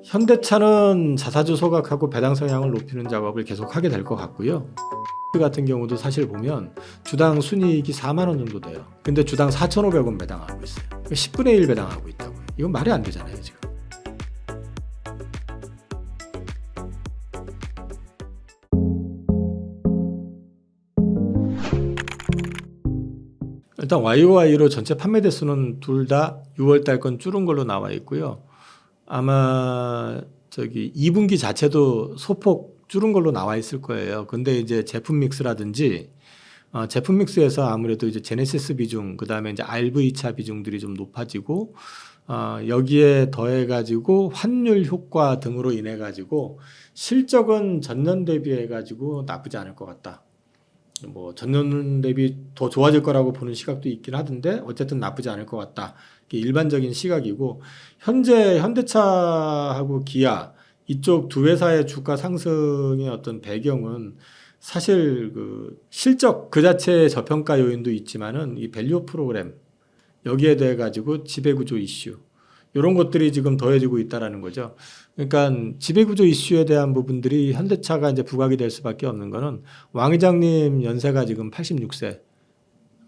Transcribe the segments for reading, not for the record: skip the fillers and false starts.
현대차는 자사주 소각하고 배당 성향을 높이는 작업을 계속 하게 될 것 같고요. 같은 경우도 사실 보면 주당 순이익이 4만 원 정도 돼요. 근데 주당 4,500원 배당하고 있어요. 10분의 1 배당하고 있다고요. 이건 말이 안 되잖아요, 지금. 일단 YOY로 전체 판매 대수는 둘 다 6월 달 건 줄은 걸로 나와 있고요. 아마 2분기 자체도 소폭 줄은 걸로 나와 있을 거예요. 근데 이제 제품 믹스라든지 제품 믹스에서 아무래도 이제 제네시스 비중, 그다음에 이제 RV차 비중들이 좀 높아지고 여기에 더해 가지고 환율 효과 등으로 인해 가지고 실적은 전년 대비해 가지고 나쁘지 않을 것 같다. 뭐 전년 대비 더 좋아질 거라고 보는 시각도 있긴 하던데 어쨌든 나쁘지 않을 것 같다. 이게 일반적인 시각이고, 현재 현대차하고 기아 이쪽 두 회사의 주가 상승의 어떤 배경은 사실 그 실적 그 자체의 저평가 요인도 있지만은 이 밸류 프로그램 여기에 대해 가지고 지배구조 이슈 이런 것들이 지금 더해지고 있다라는 거죠. 그러니까 지배구조 이슈에 대한 부분들이 현대차가 이제 부각이 될 수밖에 없는 거는 왕 회장님 연세가 지금 86세.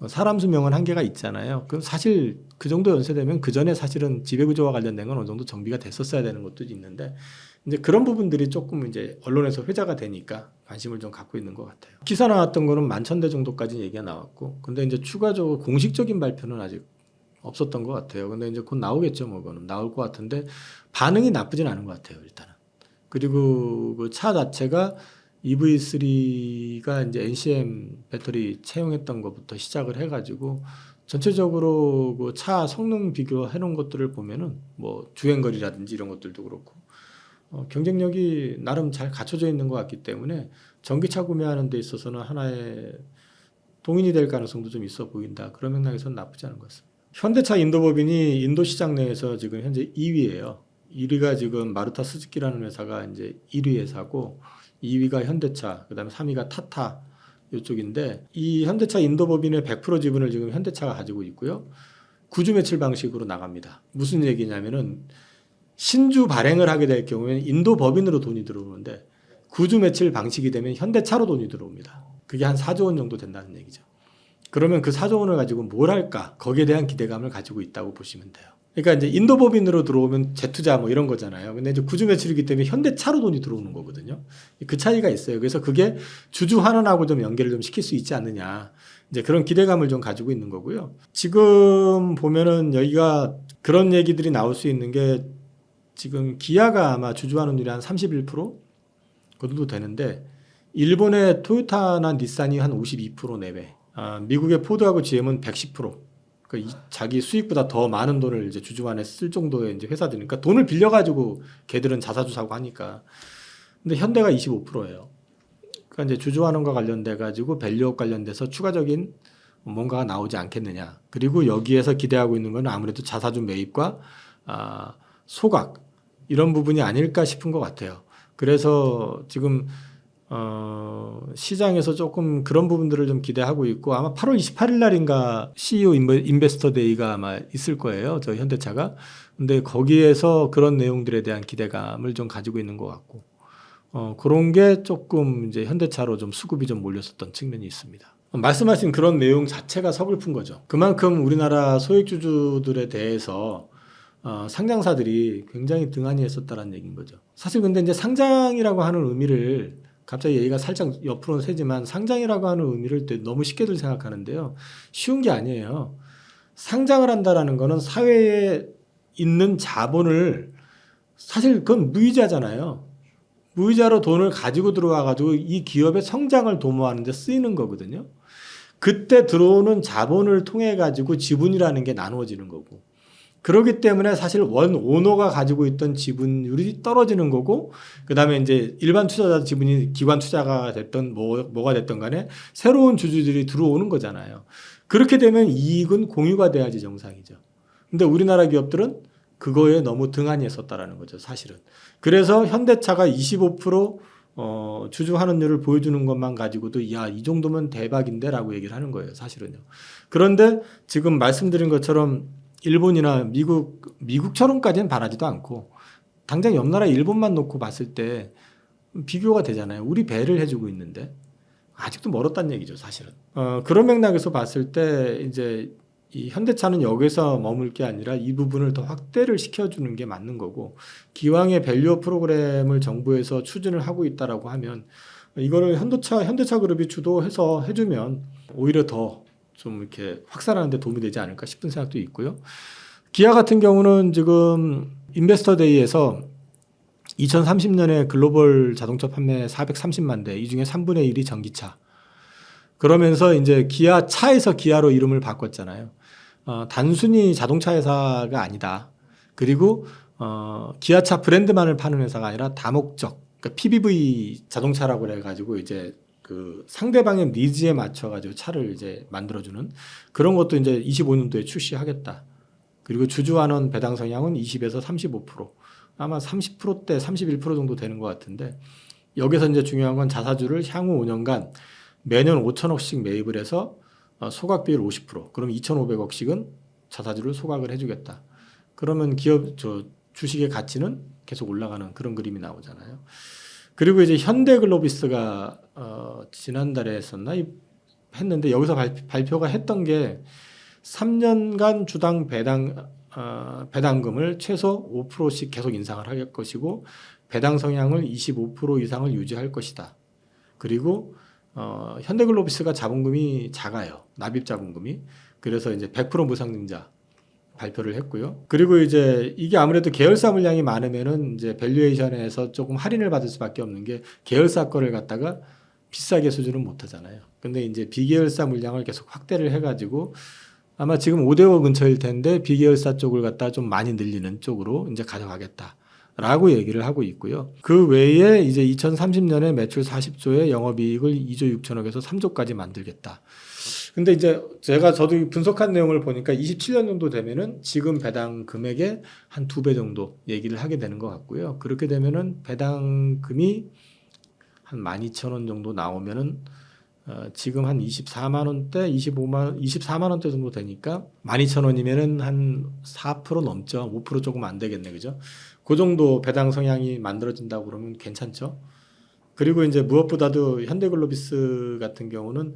사람 수명은 한계가 있잖아요. 그럼 사실 그 정도 연세 되면 그 전에 사실은 지배구조와 관련된 건 어느 정도 정비가 됐었어야 되는 것도 있는데 이제 그런 부분들이 조금 이제 언론에서 회자가 되니까 관심을 좀 갖고 있는 것 같아요. 기사 나왔던 거는 11,000대 정도까지 얘기가 나왔고, 근데 이제 추가적으로 공식적인 발표는 아직 없었던 것 같아요. 근데 이제 곧 나오겠죠, 뭐 그거는 나올 것 같은데 반응이 나쁘진 않은 것 같아요, 일단은. 그리고 그 차 자체가 EV3가 이제 NCM 배터리 채용했던 것부터 시작을 해가지고 전체적으로 그 차 성능 비교해 놓은 것들을 보면은 뭐 주행거리라든지 이런 것들도 그렇고 경쟁력이 나름 잘 갖춰져 있는 것 같기 때문에 전기차 구매하는 데 있어서는 하나의 동인이 될 가능성도 좀 있어 보인다. 그런 맥락에서는 나쁘지 않은 것 같습니다. 현대차 인도법인이 인도 시장 내에서 지금 현재 2위예요. 1위가 지금 마루타 스즈키라는 회사가 이제 1위 회사고 2위가 현대차, 그다음에 3위가 타타 이쪽인데, 이 현대차 인도법인의 100% 지분을 지금 현대차가 가지고 있고요. 구주 매출 방식으로 나갑니다. 무슨 얘기냐면은 신주 발행을 하게 될 경우에는 인도법인으로 돈이 들어오는데 구주 매출 방식이 되면 현대차로 돈이 들어옵니다. 그게 한 4조 원 정도 된다는 얘기죠. 그러면 그 4조 원을 가지고 뭘 할까? 거기에 대한 기대감을 가지고 있다고 보시면 돼요. 그러니까 이제 인도법인으로 들어오면 재투자 뭐 이런 거잖아요. 근데 이제 구주 매출이기 때문에 현대차로 돈이 들어오는 거거든요. 그 차이가 있어요. 그래서 그게 주주 환원하고 좀 연계를 좀 시킬 수 있지 않느냐. 이제 그런 기대감을 좀 가지고 있는 거고요. 지금 보면은 여기가 그런 얘기들이 나올 수 있는 게, 지금 기아가 아마 주주 환원율이 한 31%? 그 정도 되는데 일본의 토요타나 닛산이 한 52% 내외. 미국의 포드하고 GM은 110%. 그러니까 자기 수익보다 더 많은 돈을 이제 주주환에 쓸 정도의 이제 회사들이니까 돈을 빌려가지고 걔들은 자사주 사고 하니까. 근데 현대가 25%예요. 그러니까 이제 주주환원과 관련돼 가지고 밸류업 관련돼서 추가적인 뭔가가 나오지 않겠느냐. 그리고 여기에서 기대하고 있는 건 아무래도 자사주 매입과 소각 이런 부분이 아닐까 싶은 것 같아요. 그래서 지금 시장에서 조금 그런 부분들을 좀 기대하고 있고, 아마 8월 28일 날인가 CEO 인베스터 데이가 아마 있을 거예요, 저 현대차가. 근데 거기에서 그런 내용들에 대한 기대감을 좀 가지고 있는 것 같고, 그런 게 조금 이제 현대차로 좀 수급이 좀 몰렸었던 측면이 있습니다. 말씀하신 그런 내용 자체가 서글픈 거죠. 그만큼 우리나라 소액주주들에 대해서 상장사들이 굉장히 등한히 했었다는 얘기인 거죠. 사실 근데 이제 상장이라고 하는 의미를, 갑자기 얘기가 살짝 옆으로는 새지만 상장이라고 하는 의미를 너무 쉽게들 생각하는데요. 쉬운 게 아니에요. 상장을 한다라는 거는 사회에 있는 자본을, 사실 그건 무이자잖아요. 무이자로 돈을 가지고 들어와가지고 이 기업의 성장을 도모하는 데 쓰이는 거거든요. 그때 들어오는 자본을 통해 가지고 지분이라는 게 나누어지는 거고, 그렇기 때문에 사실 원 오너가 가지고 있던 지분율이 떨어지는 거고, 그 다음에 이제 일반 투자자 지분이 기관 투자가 됐던 뭐가 됐던 간에 새로운 주주들이 들어오는 거잖아요. 그렇게 되면 이익은 공유가 돼야지 정상이죠. 근데 우리나라 기업들은 그거에 너무 등한히 했었다라는 거죠, 사실은. 그래서 현대차가 25% 주주 환원율을 보여주는 것만 가지고도 야, 이 정도면 대박인데 라고 얘기를 하는 거예요, 사실은요. 그런데 지금 말씀드린 것처럼 일본이나 미국처럼까지는 바라지도 않고 당장 옆 나라 일본만 놓고 봤을 때 비교가 되잖아요. 우리 배를 해주고 있는데 아직도 멀었다는 얘기죠, 사실은. 그런 맥락에서 봤을 때 이제 이 현대차는 여기서 머물 게 아니라 이 부분을 더 확대를 시켜주는 게 맞는 거고, 기왕의 밸류업 프로그램을 정부에서 추진을 하고 있다라고 하면 이거를 현대차 그룹이 주도해서 해주면 오히려 더 좀 이렇게 확산하는 데 도움이 되지 않을까 싶은 생각도 있고요. 기아 같은 경우는 지금 인베스터 데이에서 2030년에 글로벌 자동차 판매 430만 대, 이 중에 3분의 1이 전기차. 그러면서 이제 기아 차에서 기아로 이름을 바꿨잖아요. 단순히 자동차 회사가 아니다. 그리고 기아차 브랜드만을 파는 회사가 아니라 다목적, 그러니까 PBV 자동차라고 해가지고 이제 그 상대방의 니즈에 맞춰가지고 차를 이제 만들어주는 그런 것도 이제 25년도에 출시하겠다. 그리고 주주환원 배당 성향은 20에서 35%, 아마 30%대 31% 정도 되는 것 같은데, 여기서 이제 중요한 건 자사주를 향후 5년간 매년 5천억씩 매입을 해서 소각 비율 50%, 그럼 2,500억씩은 자사주를 소각을 해주겠다. 그러면 기업 주식의 가치는 계속 올라가는 그런 그림이 나오잖아요. 그리고 이제 현대글로비스가 지난달에 했는데 여기서 발표가 했던 게 3년간 주당 배당금을 최소 5%씩 계속 인상을 할 것이고 배당 성향을 25% 이상을 유지할 것이다. 그리고 현대글로비스가 자본금이 작아요. 납입 자본금이. 그래서 이제 100% 무상증자 발표를 했고요. 그리고 이제 이게 아무래도 계열사 물량이 많으면은 이제 밸류에이션에서 조금 할인을 받을 수밖에 없는 게 계열사 거를 갖다가 비싸게 수주는 못 하잖아요. 근데 이제 비계열사 물량을 계속 확대를 해가지고 아마 지금 5대5 근처일 텐데 비계열사 쪽을 갖다 좀 많이 늘리는 쪽으로 이제 가져가겠다라고 얘기를 하고 있고요. 그 외에 이제 2030년에 매출 40조에 영업이익을 2조 6천억에서 3조까지 만들겠다. 근데 이제 저도 분석한 내용을 보니까 27년 정도 되면은 지금 배당 금액의 한 2배 정도 얘기를 하게 되는 것 같고요. 그렇게 되면은 배당금이 한 12,000원 정도 나오면은 지금 한 24만 원대, 24만 원대 정도 되니까 12,000원이면은 한 4% 넘죠. 5% 조금 안 되겠네, 그죠? 그 정도 배당 성향이 만들어진다고 그러면 괜찮죠. 그리고 이제 무엇보다도 현대글로비스 같은 경우는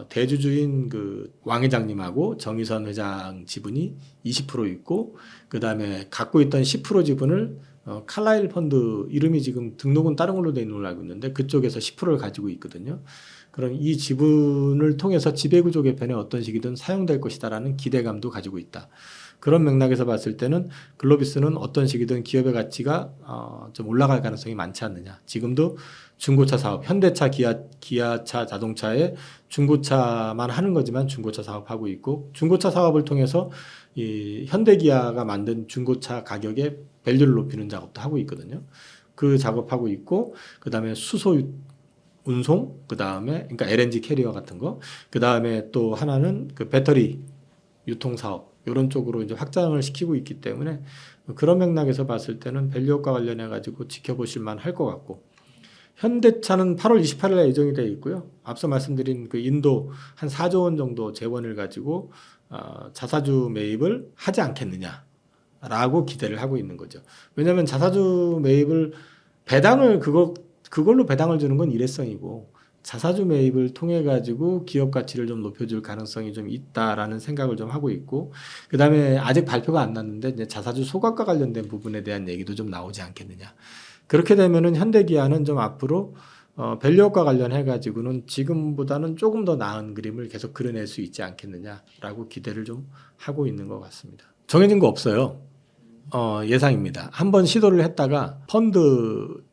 대주주인 그 왕 회장님하고 정의선 회장 지분이 20% 있고, 그 다음에 갖고 있던 10% 지분을 칼라일 펀드, 이름이 지금 등록은 다른 걸로 돼 있는 걸로 알고 있는데 그쪽에서 10%를 가지고 있거든요. 그런 이 지분을 통해서 지배구조 개편에 어떤 식이든 사용될 것이다라는 기대감도 가지고 있다. 그런 맥락에서 봤을 때는 글로비스는 어떤 식이든 기업의 가치가 좀 올라갈 가능성이 많지 않느냐. 지금도 중고차 사업, 현대차, 기아차 자동차에 중고차만 하는 거지만 중고차 사업하고 있고, 중고차 사업을 통해서 이 현대기아가 만든 중고차 가격의 밸류를 높이는 작업도 하고 있거든요. 그 작업하고 있고, 그 다음에 수소 운송, 그 다음에 그러니까 LNG 캐리어 같은 거, 그 다음에 또 하나는 그 배터리 유통 사업, 이런 쪽으로 이제 확장을 시키고 있기 때문에 그런 맥락에서 봤을 때는 밸류업과 관련해 가지고 지켜보실 만할 것 같고, 현대차는 8월 28일에 예정이 되어 있고요. 앞서 말씀드린 그 인도 한 4조 원 정도 재원을 가지고 자사주 매입을 하지 않겠느냐라고 기대를 하고 있는 거죠. 왜냐하면 자사주 매입을 그걸로 배당을 주는 건 일회성이고, 자사주 매입을 통해 가지고 기업 가치를 좀 높여줄 가능성이 좀 있다라는 생각을 좀 하고 있고, 그 다음에 아직 발표가 안 났는데 이제 자사주 소각과 관련된 부분에 대한 얘기도 좀 나오지 않겠느냐. 그렇게 되면은 현대기아는 좀 앞으로 밸류업과 관련해 가지고는 지금보다는 조금 더 나은 그림을 계속 그려낼 수 있지 않겠느냐라고 기대를 좀 하고 있는 것 같습니다. 정해진 거 없어요. 예상입니다. 한번 시도를 했다가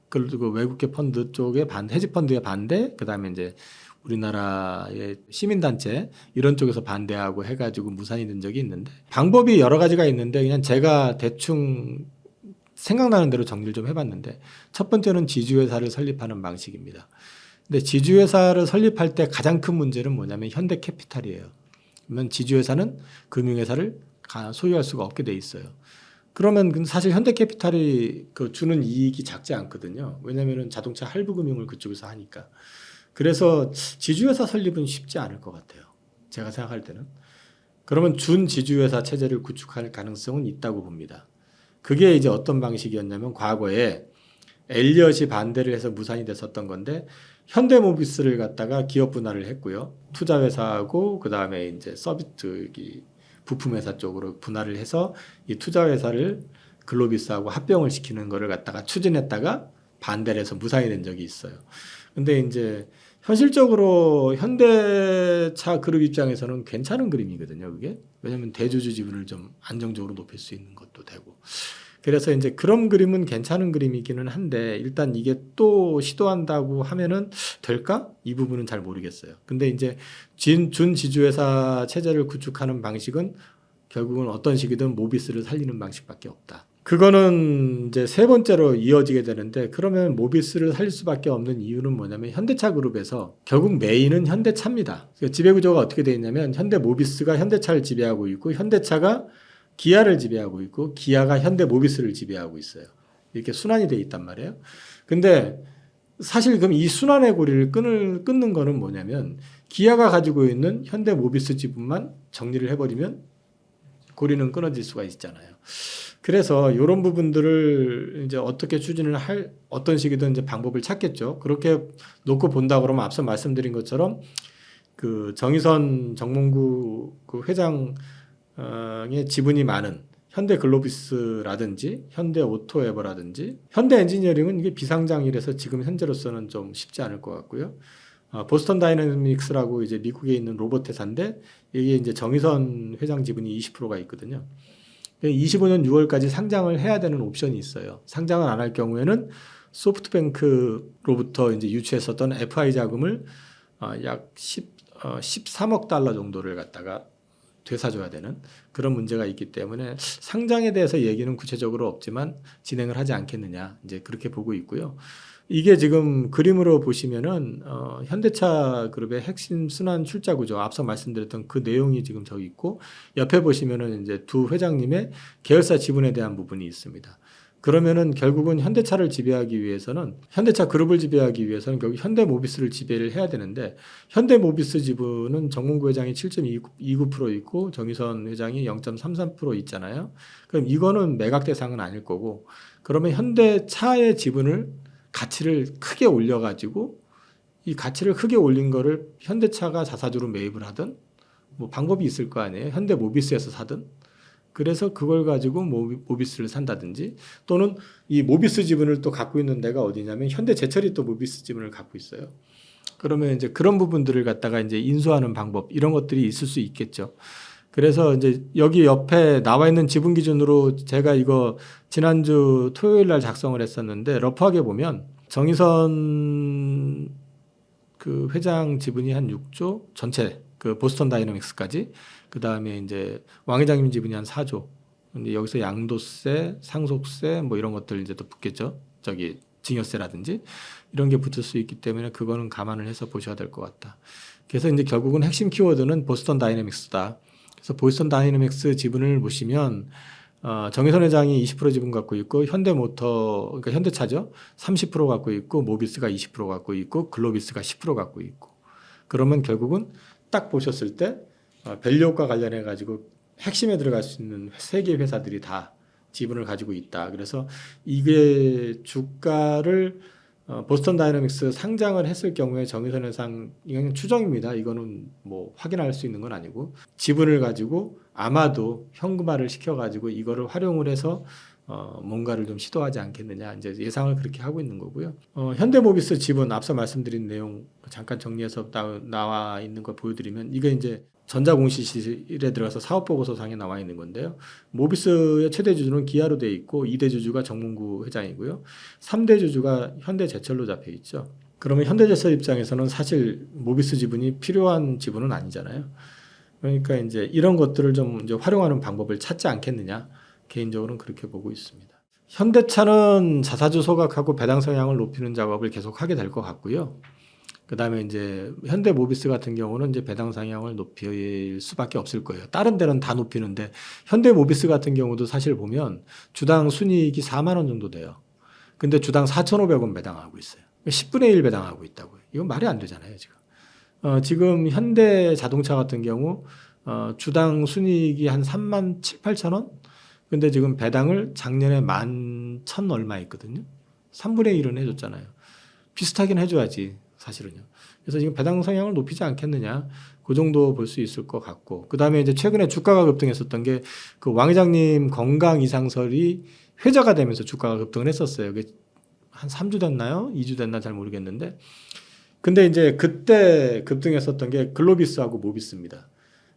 그리고 외국계 펀드 쪽에 헤지 펀드의 반대, 그다음에 이제 우리나라의 시민단체 이런 쪽에서 반대하고 해가지고 무산이 된 적이 있는데, 방법이 여러 가지가 있는데 그냥 제가 대충 생각나는 대로 정리를 좀 해봤는데, 첫 번째는 지주회사를 설립하는 방식입니다. 근데 지주회사를 설립할 때 가장 큰 문제는 뭐냐면 현대캐피탈이에요. 그러면 지주회사는 금융회사를 소유할 수가 없게 돼 있어요. 그러면 사실 현대캐피탈이 주는 이익이 작지 않거든요. 왜냐하면 자동차 할부금융을 그쪽에서 하니까. 그래서 지주회사 설립은 쉽지 않을 것 같아요. 제가 생각할 때는. 그러면 준지주회사 체제를 구축할 가능성은 있다고 봅니다. 그게 이제 어떤 방식이었냐면 과거에 엘리엇이 반대를 해서 무산이 됐었던 건데 현대모비스를 갖다가 기업 분할을 했고요. 투자회사하고 그 다음에 이제 서비스 부품회사 쪽으로 분할을 해서 이 투자회사를 글로비스하고 합병을 시키는 거를 갖다가 추진했다가 반대를 해서 무산이 된 적이 있어요. 근데 이제 현실적으로 현대차 그룹 입장에서는 괜찮은 그림이거든요, 그게. 왜냐면 대주주 지분을 좀 안정적으로 높일 수 있는 것도 되고. 그래서 이제 그런 그림은 괜찮은 그림이기는 한데 일단 이게 또 시도한다고 하면은 될까? 이 부분은 잘 모르겠어요. 근데 이제 준지주회사 체제를 구축하는 방식은 결국은 어떤 식이든 모비스를 살리는 방식밖에 없다. 그거는 이제 세 번째로 이어지게 되는데 그러면 모비스를 살릴 수밖에 없는 이유는 뭐냐면 현대차 그룹에서 결국 메인은 현대차입니다. 지배구조가 어떻게 되어 있냐면 현대모비스가 현대차를 지배하고 있고 현대차가 기아를 지배하고 있고 기아가 현대모비스를 지배하고 있어요. 이렇게 순환이 되어 있단 말이에요. 근데 사실 그럼 이 순환의 고리를 끊는 거는 뭐냐면 기아가 가지고 있는 현대모비스 지분만 정리를 해버리면 고리는 끊어질 수가 있잖아요. 그래서 이런 부분들을 이제 어떻게 추진을 할 어떤 식이든 이제 방법을 찾겠죠. 그렇게 놓고 본다 그러면 앞서 말씀드린 것처럼 그 정의선 정몽구 그 회장의 지분이 많은 현대글로비스라든지 현대오토에버라든지 현대엔지니어링은 이게 비상장이라서 지금 현재로서는 좀 쉽지 않을 것 같고요. 보스턴 다이내믹스라고 이제 미국에 있는 로봇 회사인데 이게 이제 정의선 회장 지분이 20%가 있거든요. 25년 6월까지 상장을 해야 되는 옵션이 있어요. 상장을 안 할 경우에는 소프트뱅크로부터 이제 유치했었던 FI 자금을 약 13억 달러 정도를 갖다가 되사줘야 되는 그런 문제가 있기 때문에 상장에 대해서 얘기는 구체적으로 없지만 진행을 하지 않겠느냐 이제 그렇게 보고 있고요. 이게 지금 그림으로 보시면은 현대차 그룹의 핵심 순환 출자 구조 앞서 말씀드렸던 그 내용이 지금 저기 있고 옆에 보시면은 이제 두 회장님의 계열사 지분에 대한 부분이 있습니다. 그러면은 결국은 현대차를 지배하기 위해서는 현대차 그룹을 지배하기 위해서는 결국 현대모비스를 지배를 해야 되는데 현대모비스 지분은 정몽구 회장이 7.29% 있고 정의선 회장이 0.33% 있잖아요. 그럼 이거는 매각 대상은 아닐 거고 그러면 현대차의 지분을 가치를 크게 올려가지고 이 가치를 크게 올린 거를 현대차가 자사주로 매입을 하든 뭐 방법이 있을 거 아니에요. 현대모비스에서 사든 그래서 그걸 가지고 모비스를 산다든지 또는 이 모비스 지분을 또 갖고 있는 데가 어디냐면 현대제철이 또 모비스 지분을 갖고 있어요. 그러면 이제 그런 부분들을 갖다가 이제 인수하는 방법 이런 것들이 있을 수 있겠죠. 그래서 이제 여기 옆에 나와 있는 지분 기준으로 제가 이거 지난주 토요일 날 작성을 했었는데 러프하게 보면 정의선 그 회장 지분이 한 6조 전체 그 보스턴 다이내믹스까지 그 다음에 이제 왕 회장님 지분이 한 4조. 근데 여기서 양도세, 상속세 뭐 이런 것들 이제 또 붙겠죠. 저기 증여세라든지 이런 게 붙을 수 있기 때문에 그거는 감안을 해서 보셔야 될 것 같다. 그래서 이제 결국은 핵심 키워드는 보스턴 다이내믹스다. 그래서 보스턴 다이내믹스 지분을 보시면 정의선 회장이 20% 지분 갖고 있고 현대모터 그러니까 현대차죠 30% 갖고 있고 모비스가 20% 갖고 있고 글로비스가 10% 갖고 있고 그러면 결국은 딱 보셨을 때 밸류업과 관련해 가지고 핵심에 들어갈 수 있는 세 개 회사들이 다 지분을 가지고 있다. 그래서 이게 주가를 보스턴 다이내믹스 상장을 했을 경우에 정의선 회장 이건 추정입니다. 이거는 뭐 확인할 수 있는 건 아니고 지분을 가지고 아마도 현금화를 시켜가지고 이거를 활용을 해서 뭔가를 좀 시도하지 않겠느냐 이제 예상을 그렇게 하고 있는 거고요. 현대모비스 지분 앞서 말씀드린 내용 잠깐 정리해서 나와 있는 걸 보여드리면 이게 이제 전자공시실에 들어가서 사업보고서상에 나와 있는 건데요. 모비스의 최대 주주는 기아로 되어 있고 2대 주주가 정몽구 회장이고요. 3대 주주가 현대제철로 잡혀 있죠. 그러면 현대제철 입장에서는 사실 모비스 지분이 필요한 지분은 아니잖아요. 그러니까 이제 이런 것들을 좀 이제 활용하는 방법을 찾지 않겠느냐. 개인적으로는 그렇게 보고 있습니다. 현대차는 자사주 소각하고 배당 성향을 높이는 작업을 계속 하게 될 것 같고요. 그다음에 이제 현대모비스 같은 경우는 이제 배당 상향을 높일 수밖에 없을 거예요. 다른 데는 다 높이는데 현대모비스 같은 경우도 사실 보면 주당 순이익이 4만 원 정도 돼요. 근데 주당 4,500원 배당하고 있어요. 10분의 1 배당하고 있다고요. 이건 말이 안 되잖아요, 지금. 지금 현대자동차 같은 경우 주당 순이익이 한 3만 7, 8천 원? 근데 지금 배당을 작년에 11,000 얼마 있거든요. 3분의 1은 해줬잖아요. 비슷하긴 해줘야지 사실은요. 그래서 지금 배당 성향을 높이지 않겠느냐, 그 정도 볼 수 있을 것 같고, 그 다음에 이제 최근에 주가가 급등했었던 게 그 왕 회장님 건강 이상설이 회자가 되면서 주가가 급등을 했었어요. 그게 한 3주 됐나요? 2주 됐나 잘 모르겠는데, 근데 이제 그때 급등했었던 게 글로비스하고 모비스입니다.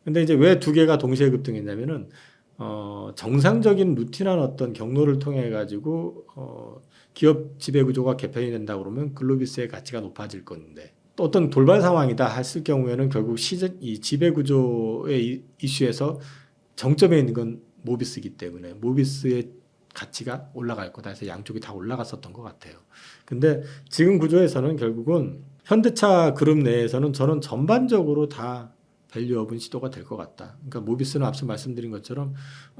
근데 이제 왜 두 개가 동시에 급등했냐면은 정상적인 루틴한 어떤 경로를 통해 가지고 기업 지배 구조가 개편이 된다 그러면 글로비스의 가치가 높아질 건데, 또 어떤 돌발 상황이다 했을 경우에는 결국 이 지배 구조의 이슈에서 정점에 있는 건 모비스이기 때문에 모비스의 가치가 올라갈 거다 해서 양쪽이 다 올라갔었던 것 같아요. 근데 지금 구조에서는 결국은 현대차 그룹 내에서는 저는 전반적으로 다 밸류업은 시도가 될 것 같다. 그러니까 모비스는 앞서 말씀드린 것처럼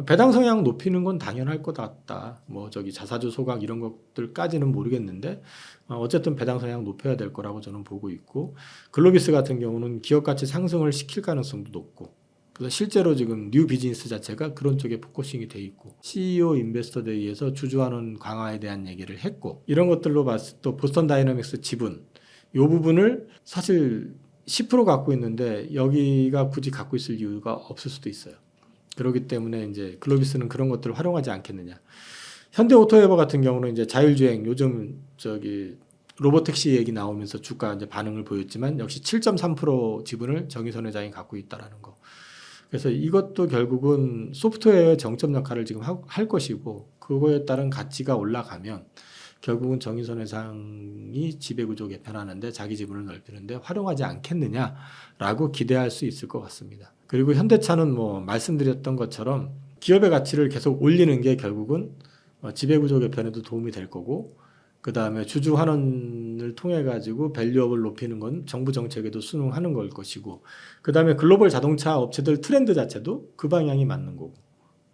배당 성향 높이는 건 당연할 것 같다. 뭐 저기 자사주 소각 이런 것들까지는 모르겠는데 어쨌든 배당 성향 높여야 될 거라고 저는 보고 있고, 글로비스 같은 경우는 기업 가치 상승을 시킬 가능성도 높고, 그래서 실제로 지금 뉴 비즈니스 자체가 그런 쪽에 포커싱이 돼 있고, CEO 인베스터 데이에서 주주환원 강화에 대한 얘기를 했고, 이런 것들로 봤을 때 보스턴 다이너믹스 지분 이 부분을 사실 10% 갖고 있는데 여기가 굳이 갖고 있을 이유가 없을 수도 있어요. 그렇기 때문에 이제 글로비스는 그런 것들을 활용하지 않겠느냐. 현대오토에버 같은 경우는 이제 자율주행 요즘 저기 로보택시 얘기 나오면서 주가 이제 반응을 보였지만 역시 7.3% 지분을 정의선 회장이 갖고 있다라는 거. 그래서 이것도 결국은 소프트웨어의 정점 역할을 지금 할 것이고, 그거에 따른 가치가 올라가면 결국은 정의선 회장이 지배구조 개편하는데 자기 지분을 넓히는데 활용하지 않겠느냐라고 기대할 수 있을 것 같습니다. 그리고 현대차는 뭐 말씀드렸던 것처럼 기업의 가치를 계속 올리는 게 결국은 지배구조 개편에도 도움이 될 거고, 그 다음에 주주 환원을 통해 가지고 밸류업을 높이는 건 정부 정책에도 순응하는 걸 것이고, 그 다음에 글로벌 자동차 업체들 트렌드 자체도 그 방향이 맞는 거고,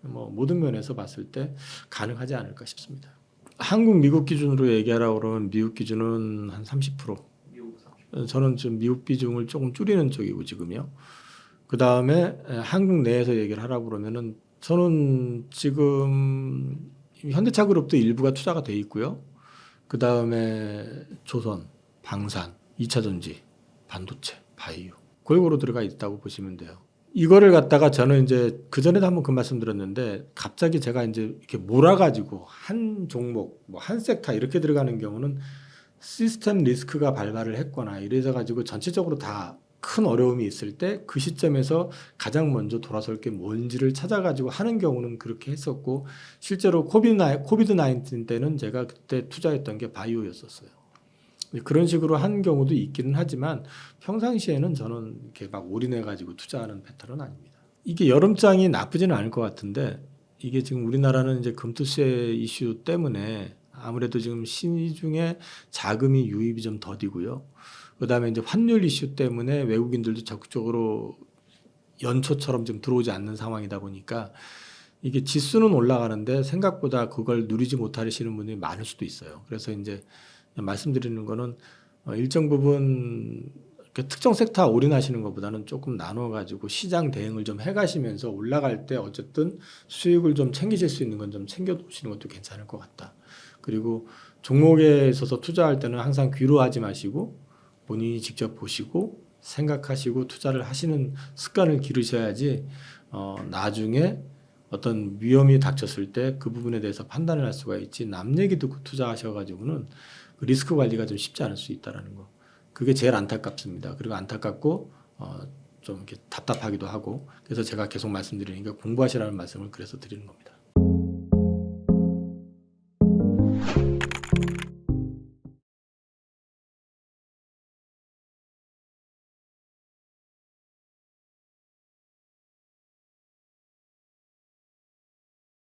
뭐 모든 면에서 봤을 때 가능하지 않을까 싶습니다. 한국, 미국 기준으로 얘기하라고 그러면 미국 기준은 한 30%. 미국 30%. 저는 좀 미국 비중을 조금 줄이는 쪽이고 지금요. 그 다음에 한국 내에서 얘기를 하라고 그러면은 저는 지금 현대차 그룹도 일부가 투자가 돼 있고요. 그 다음에 조선, 방산, 2차 전지, 반도체, 바이오 골고루 들어가 있다고 보시면 돼요. 이거를 갖다가 저는 이제 그 전에도 한번 그 말씀 드렸는데, 갑자기 제가 이제 이렇게 몰아가지고 한 종목, 뭐 한 섹터 이렇게 들어가는 경우는 시스템 리스크가 발발을 했거나 이래서 가지고 전체적으로 다 큰 어려움이 있을 때 그 시점에서 가장 먼저 돌아설 게 뭔지를 찾아가지고 하는 경우는 그렇게 했었고, 실제로 코비드-19 때는 제가 그때 투자했던 게 바이오였었어요. 그런 식으로 한 경우도 있기는 하지만 평상시에는 저는 이렇게 막 올인해가지고 투자하는 패턴은 아닙니다. 이게 여름장이 나쁘지는 않을 것 같은데, 이게 지금 우리나라는 이제 금투세 이슈 때문에 아무래도 지금 시중에 자금이 유입이 좀 더디고요. 그 다음에 이제 환율 이슈 때문에 외국인들도 적극적으로 연초처럼 좀 들어오지 않는 상황이다 보니까 이게 지수는 올라가는데 생각보다 그걸 누리지 못하시는 분들이 많을 수도 있어요. 그래서 이제 말씀드리는 거는 일정 부분 특정 섹터 올인하시는 것보다는 조금 나눠 가지고 시장 대응을 좀 해가시면서 올라갈 때 어쨌든 수익을 좀 챙기실 수 있는 건 좀 챙겨 두시는 것도 괜찮을 것 같다. 그리고 종목에 있어서 투자할 때는 항상 귀로하지 마시고 본인이 직접 보시고 생각하시고 투자를 하시는 습관을 기르셔야지 나중에 어떤 위험이 닥쳤을 때 그 부분에 대해서 판단을 할 수가 있지, 남 얘기 듣고 투자하셔가지고는 그 리스크 관리가 좀 쉽지 않을 수 있다라는 거. 그게 제일 안타깝습니다. 그리고 안타깝고 좀 이렇게 답답하기도 하고, 그래서 제가 계속 말씀드리니까 공부하시라는 말씀을 그래서 드리는 겁니다.